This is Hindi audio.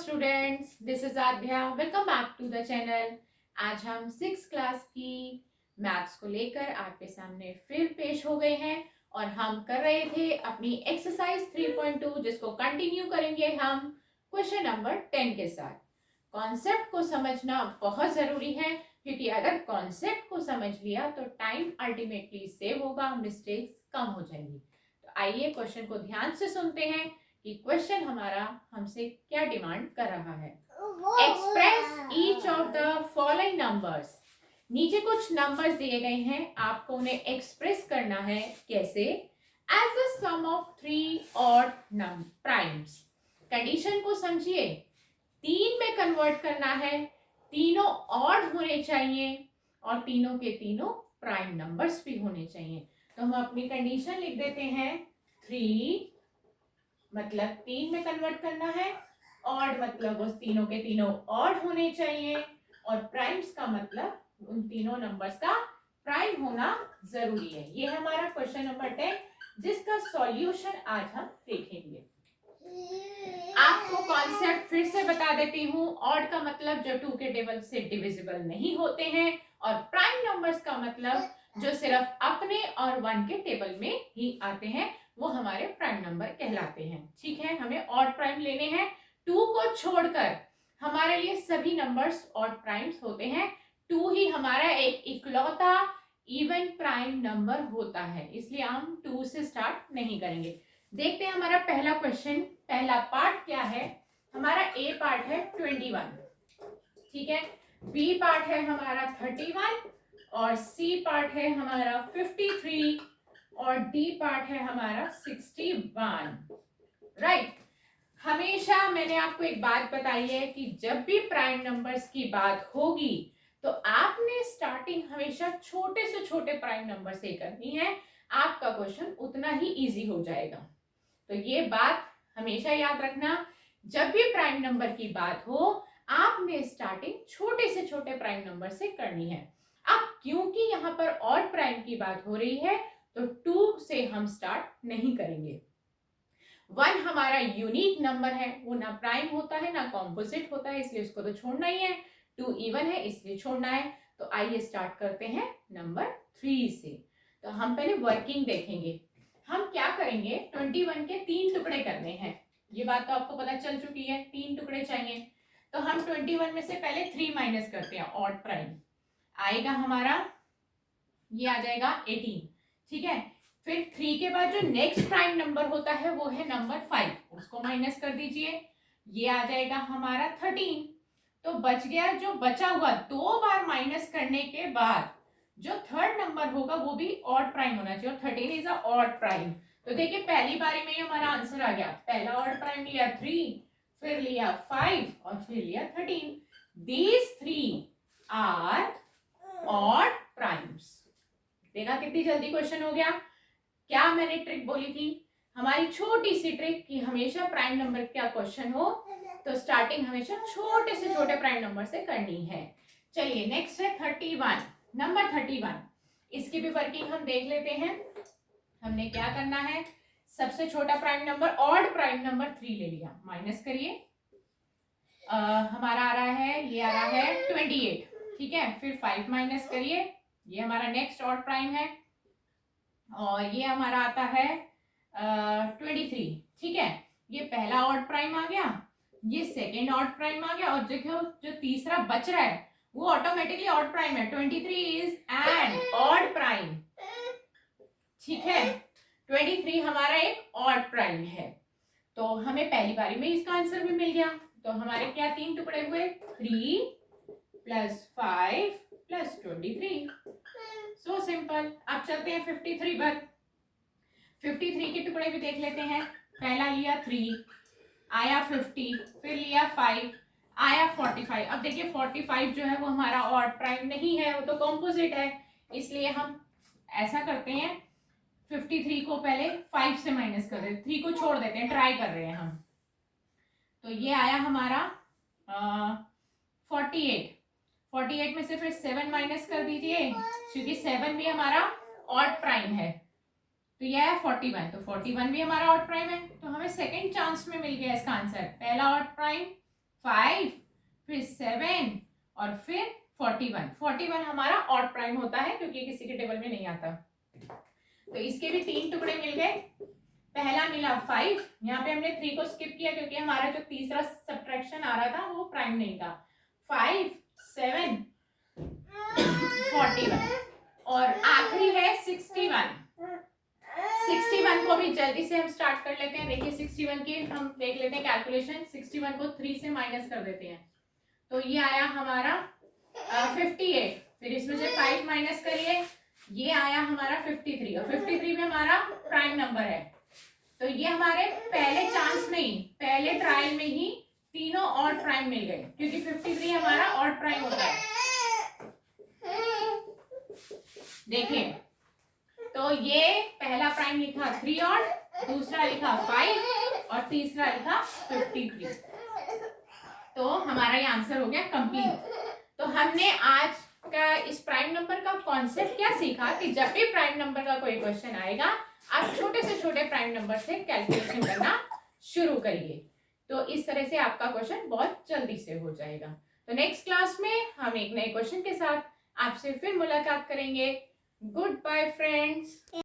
Students, this is Aadhya. Welcome back to the channel. आज हम 6th क्लास की मैथ्स को लेकर आपके सामने फिर पेश हो गए हैं और हम कर रहे थे अपनी एक्सरसाइज 3.2 जिसको कंटिन्यू करेंगे हम क्वेश्चन नंबर 10 के साथ। कॉन्सेप्ट को समझना बहुत जरूरी है क्योंकि अगर कॉन्सेप्ट को समझ लिया तो टाइम अल्टीमेटली सेव होगा, मिस्टेक्स कम हो जाएंगी। तो आइए क्वेश्चन को ध्यान से सुनते हैं कि क्वेश्चन हमारा हमसे क्या डिमांड कर रहा है। Express each of the following numbers. नीचे कुछ नंबर्स दिए गए हैं, आपको उन्हें एक्सप्रेस करना है। कैसे? As a sum of 3 odd primes. Condition को समझिए, 3 में कन्वर्ट करना है, तीनों ऑड होने चाहिए और तीनों के तीनों प्राइम नंबर्स भी होने चाहिए। तो हम अपनी कंडीशन लिख देते हैं। 3 मतलब 3 में कन्वर्ट करना है, ऑड मतलब उस तीनों के तीनों ऑड होने चाहिए और प्राइम्स का मतलब उन तीनों नंबर्स का प्राइम होना जरूरी है। ये है हमारा क्वेश्चन नंबर 10 जिसका सॉल्यूशन आज हम देखेंगे। आपको कॉन्सेप्ट फिर से बता देती हूँ। ऑड का मतलब जो 2 के टेबल से डिविजिबल नहीं होते हैं और प्राइम नंबर्स का मतलब जो सिर्फ अपने और 1 के टेबल में ही आते हैं, वो हमारे प्राइम नंबर कहलाते हैं। ठीक है, हमें ऑड प्राइम लेने हैं। 2 को छोड़कर हमारे लिए सभी नंबर्स ऑड प्राइम्स होते हैं। 2 ही हमारा एक इकलौता इवन प्राइम नंबर होता है, इसलिए हम 2 से स्टार्ट नहीं करेंगे। देखते हैं हमारा पहला क्वेश्चन। पहला पार्ट क्या है हमारा? ए पार्ट है 21, ठीक है। बी पार्ट है हमारा 31 और सी पार्ट है हमारा 53 और डी पार्ट है हमारा 61। राइट। हमेशा मैंने आपको एक बात बताई है कि जब भी प्राइम नंबर्स की बात होगी तो आपने स्टार्टिंग हमेशा छोटे से छोटे प्राइम नंबर से करनी है। आपका क्वेश्चन उतना ही इजी हो जाएगा। तो ये बात हमेशा याद रखना, जब भी प्राइम नंबर की बात हो आपने स्टार्टिंग छोटे से छोटे प्राइम नंबर से करनी है। अब क्योंकि यहाँ पर ऑड प्राइम की बात हो रही है तो 2 से हम स्टार्ट नहीं करेंगे। 1 हमारा यूनिक नंबर है, वो ना प्राइम होता है ना कॉम्पोजिट होता है, इसलिए उसको तो छोड़ना ही है। 2 इवन है इसलिए छोड़ना है। तो आइए स्टार्ट करते हैं नंबर 3 से। तो हम पहले वर्किंग देखेंगे। हम क्या करेंगे, 21 के 3 टुकड़े करने हैं। ये बात तो आपको पता चल चुकी है, 3 टुकड़े चाहिए। तो हम 21 में से पहले 3 माइनस करते हैं, ऑड प्राइम आएगा हमारा, ये आ जाएगा 18, ठीक है। फिर 3 के बाद जो नेक्स्ट प्राइम नंबर होता है वो है नंबर 5, उसको माइनस कर दीजिए, ये आ जाएगा हमारा 13। तो बच गया, जो बचा हुआ 2 बार माइनस करने के बाद जो थर्ड नंबर होगा वो भी ऑड प्राइम होना चाहिए और 13 इज अ ऑड प्राइम। तो देखिए पहली बारी में ही हमारा आंसर आ गया। पहला ऑड प्राइम लिया 3, फिर लिया 5 और फिर लिया 13। These 3 are odd primes. देखा कितनी जल्दी क्वेश्चन हो गया। क्या मैंने ट्रिक बोली थी? हमारी छोटी सी ट्रिक कि हमेशा प्राइम नंबर का क्वेश्चन हो तो स्टार्टिंग हमेशा छोटे से छोटे प्राइम नंबर से करनी है। चलिए नेक्स्ट है 31, नंबर 31। इसकी भी वर्किंग हम देख लेते हैं। हमने क्या करना है, सबसे छोटा prime number odd prime number 3 ले लिया, माइनस करिए, हमारा आ रहा है, ये आ रहा है 28, ठीक है। फिर 5 माइनस करिए, ये हमारा नेक्स्ट ऑड प्राइम है और ये हमारा आता है 23, ठीक है। ये पहला ऑड प्राइम आ गया, ये सेकेंड ऑड प्राइम आ गया और देखो जो तीसरा बच रहा है वो ऑटोमेटिकली ऑड प्राइम है। 23 इज एन ऑड प्राइम, ठीक है। 23 हमारा एक ऑड प्राइम है। तो हमें पहली बारी में इसका आंसर भी मिल गया। तो हमारे क्या 3 टुकड़े हुए, 3 प्लस 5 प्लस 23। So simple. अब चलते हैं 53 पर। 53 के टुकड़े भी देख लेते हैं। पहला लिया 3, आया 50, फिर लिया 5, आया 45। अब देखिए 45 जो है वो हमारा ऑड प्राइम नहीं है, वो तो कॉम्पोजिट है, इसलिए हम ऐसा करते हैं 53 को पहले 5 से माइनस कर देते, 3 को छोड़ देते हैं, ट्राई कर रहे हैं हम। तो ये आया हमारा 48। 48 में से फिर 7 माइनस कर दीजिए क्योंकि 7 भी हमारा ऑड प्राइम है। तो यह है 41, तो 41 भी हमारा ऑड प्राइम है। तो हमें सेकंड चांस में मिल गया इसका आंसर। पहला ऑड प्राइम 5, फिर 7 और फिर 41। 41 हमारा ऑड प्राइम होता है क्योंकि किसी के टेबल में नहीं आता। तो इसके भी 3 टुकड़े मिल गए। पहला मिला 5, यहाँ पे हमने 3 को स्किप किया क्योंकि हमारा जो तीसरा सब्ट्रैक्शन आ रहा था वो प्राइम नहीं था। 5, 7, 41 और आखिरी है 61। 61 को भी जल्दी से हम स्टार्ट कर लेते हैं। देखिए 61 की हम देख लेते हैं कैलकुलेशन। 61 को 3 से माइनस कर देते हैं तो ये आया हमारा 58। फिर इसमें से 5 माइनस करिए, ये आया हमारा 53 और 53 में हमारा प्राइम नंबर है। तो ये हमारे पहले चांस में ही, पहले ट्रायल में ही तीनों ऑड प्राइम मिल गए क्योंकि 53 हमारा ऑड प्राइम होता है। देखिए तो ये पहला प्राइम लिखा 3 ऑड, दूसरा लिखा 5 और तीसरा लिखा 53। तो हमारा ये आंसर हो गया कंप्लीट। तो हमने आज का इस प्राइम नंबर का कॉन्सेप्ट क्या सीखा कि जब भी प्राइम नंबर का कोई क्वेश्चन आएगा आप छोटे से छोटे प्राइम नंबर से कैलकुलेशन करना शुरू करिए। तो इस तरह से आपका क्वेश्चन बहुत जल्दी से हो जाएगा। तो नेक्स्ट क्लास में हम एक नए क्वेश्चन के साथ आपसे फिर मुलाकात करेंगे। Good bye friends.